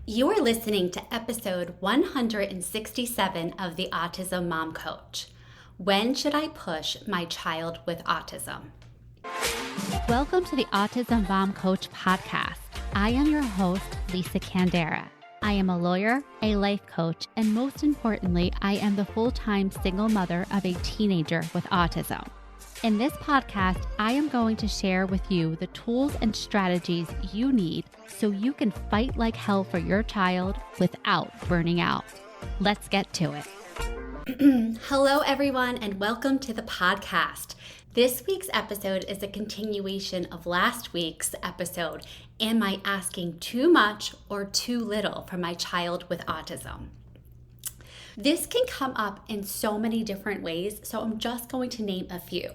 You are listening to episode 167 of the Autism Mom Coach. When should I push my child with autism? Welcome to the Autism Mom Coach Podcast. I am your host, Lisa Candera. I am a lawyer, a life coach, and most importantly, I am the full-time single mother of a teenager with autism. In this podcast, I am going to share with you the tools and strategies you need so you can fight like hell for your child without burning out. Let's get to it. Hello, everyone, and welcome to the podcast. This week's episode is a continuation of last week's episode. Am I asking too much or too little for my child with autism? This can come up in so many different ways, so I'm just going to name a few.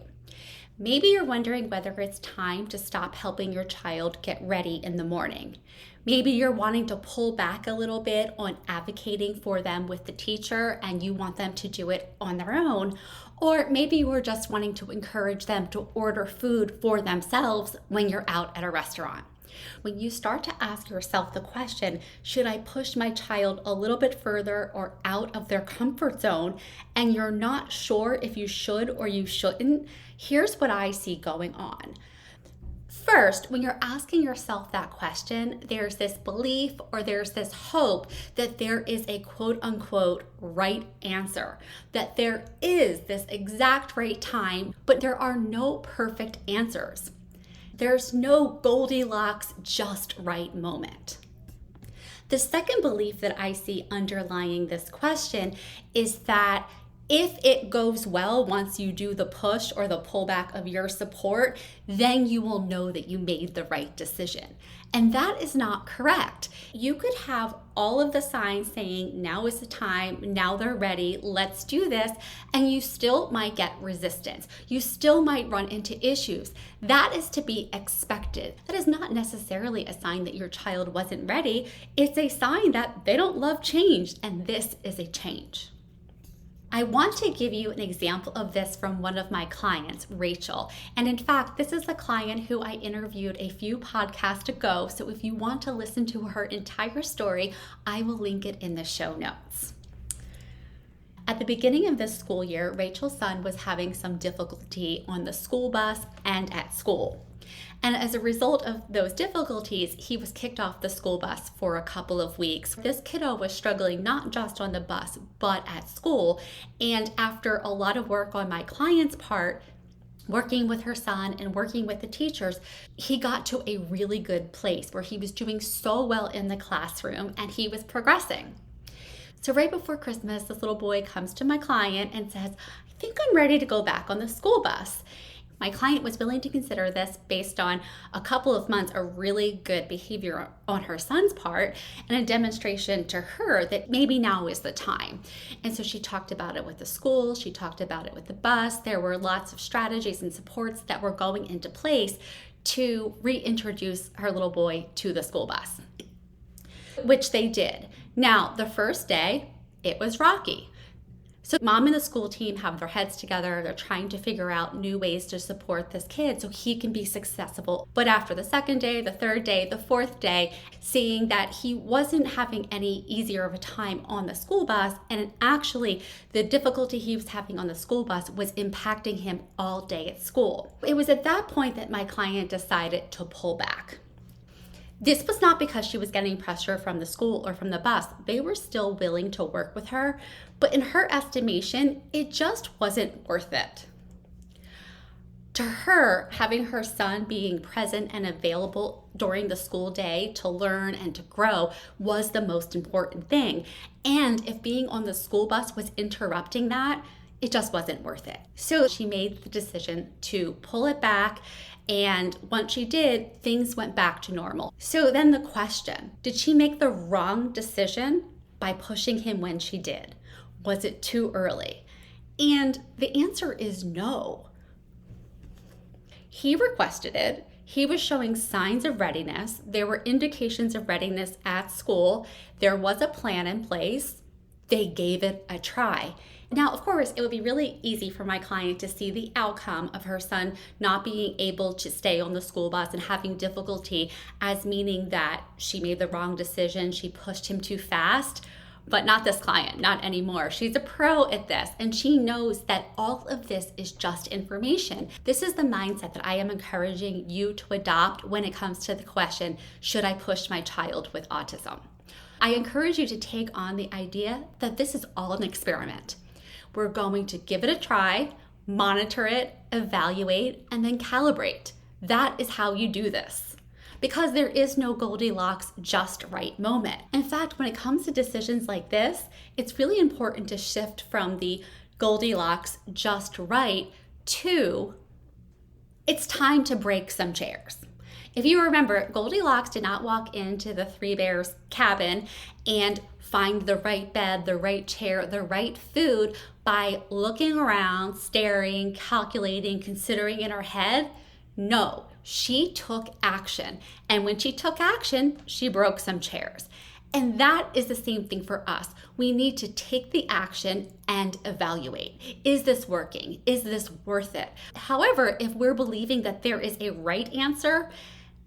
Maybe you're wondering whether it's time to stop helping your child get ready in the morning. Maybe you're wanting to pull back a little bit on advocating for them with the teacher and you want them to do it on their own. Or maybe you're just wanting to encourage them to order food for themselves when you're out at a restaurant. When you start to ask yourself the question, should I push my child a little bit further or out of their comfort zone, and you're not sure if you should or you shouldn't, here's what I see going on. First, when you're asking yourself that question, there's this belief or there's this hope that there is a quote unquote right answer, that there is this exact right time, but there are no perfect answers. There's no Goldilocks just right moment. The second belief that I see underlying this question is that if it goes well once you do the push or the pullback of your support, then you will know that you made the right decision. And that is not correct. You could have all of the signs saying, now is the time, now they're ready, let's do this, and you still might get resistance. You still might run into issues. That is to be expected. That is not necessarily a sign that your child wasn't ready. It's a sign that they don't love change, and this is a change. I want to give you an example of this from one of my clients, Rachel. And in fact, this is a client who I interviewed a few podcasts ago. So if you want to listen to her entire story, I will link it in the show notes. At the beginning of this school year, Rachel's son was having some difficulty on the school bus and at school. And as a result of those difficulties, he was kicked off the school bus for a couple of weeks. This kiddo was struggling not just on the bus, but at school. And after a lot of work on my client's part, working with her son and working with the teachers, he got to a really good place where he was doing so well in the classroom and he was progressing. So right before Christmas, this little boy comes to my client and says, I think I'm ready to go back on the school bus. My client was willing to consider this based on a couple of months of really good behavior on her son's part and a demonstration to her that maybe now is the time. And so she talked about it with the school, she talked about it with the bus. There were lots of strategies and supports that were going into place to reintroduce her little boy to the school bus, which they did. Now, the first day, it was rocky. So mom and the school team have their heads together. They're trying to figure out new ways to support this kid so he can be successful. But after the second day, the third day, the fourth day, seeing that he wasn't having any easier of a time on the school bus, and actually the difficulty he was having on the school bus was impacting him all day at school. It was at that point that my client decided to pull back. This was not because she was getting pressure from the school or from the bus. They were still willing to work with her, but in her estimation, it just wasn't worth it. To her, having her son being present and available during the school day to learn and to grow was the most important thing. And if being on the school bus was interrupting that, it just wasn't worth it. So she made the decision to pull it back. And once she did, things went back to normal. So then the question, did she make the wrong decision by pushing him when she did? Was it too early? And the answer is no. He requested it. He was showing signs of readiness. There were indications of readiness at school. There was a plan in place. they gave it a try. Now, of course, it would be really easy for my client to see the outcome of her son not being able to stay on the school bus and having difficulty as meaning that she made the wrong decision, she pushed him too fast. But not this client, not anymore. She's a pro at this, and she knows that all of this is just information. This is the mindset that I am encouraging you to adopt when it comes to the question, should I push my child with autism? I encourage you to take on the idea that this is all an experiment. We're going to give it a try, monitor it, evaluate, and then calibrate. That is how you do this. Because there is no Goldilocks just right moment. In fact, when it comes to decisions like this, it's really important to shift from the Goldilocks just right to it's time to break some chairs. If you remember, Goldilocks did not walk into the Three Bears cabin and find the right bed, the right chair, the right food by looking around, staring, calculating, considering in her head. No, she took action. And when she took action, she broke some chairs. And that is the same thing for us. We need to take the action and evaluate. Is this working? Is this worth it? However, if we're believing that there is a right answer,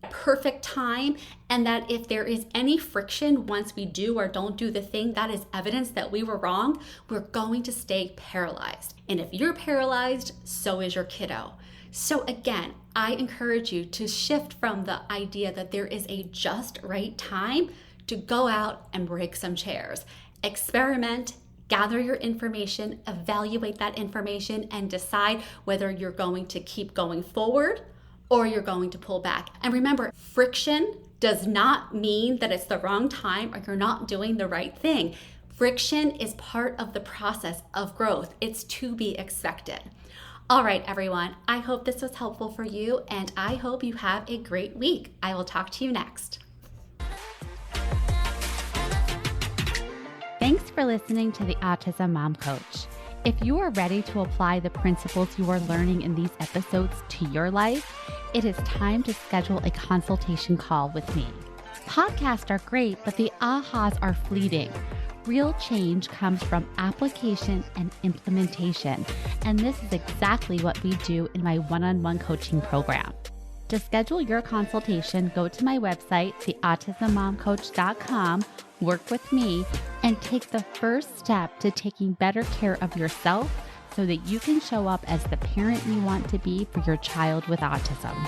perfect time, and that if there is any friction once we do or don't do the thing, that is evidence that we were wrong, we're going to stay paralyzed. And if you're paralyzed, so is your kiddo. So again, I encourage you to shift from the idea that there is a just right time to go out and break some chairs. Experiment, gather your information, evaluate that information, and decide whether you're going to keep going forward or you're going to pull back. And remember, friction does not mean that it's the wrong time or you're not doing the right thing. Friction is part of the process of growth. It's to be expected. All right, everyone, I hope this was helpful for you, and I hope you have a great week. I will talk to you next. Thanks for listening to the Autism Mom Coach. If you are ready to apply the principles you are learning in these episodes to your life, it is time to schedule a consultation call with me. Podcasts are great, but the ahas are fleeting. Real change comes from application and implementation, and this is exactly what we do in my one-on-one coaching program. To schedule your consultation, go to my website, theautismmomcoach.com, work with me, and take the first step to taking better care of yourself so that you can show up as the parent you want to be for your child with autism.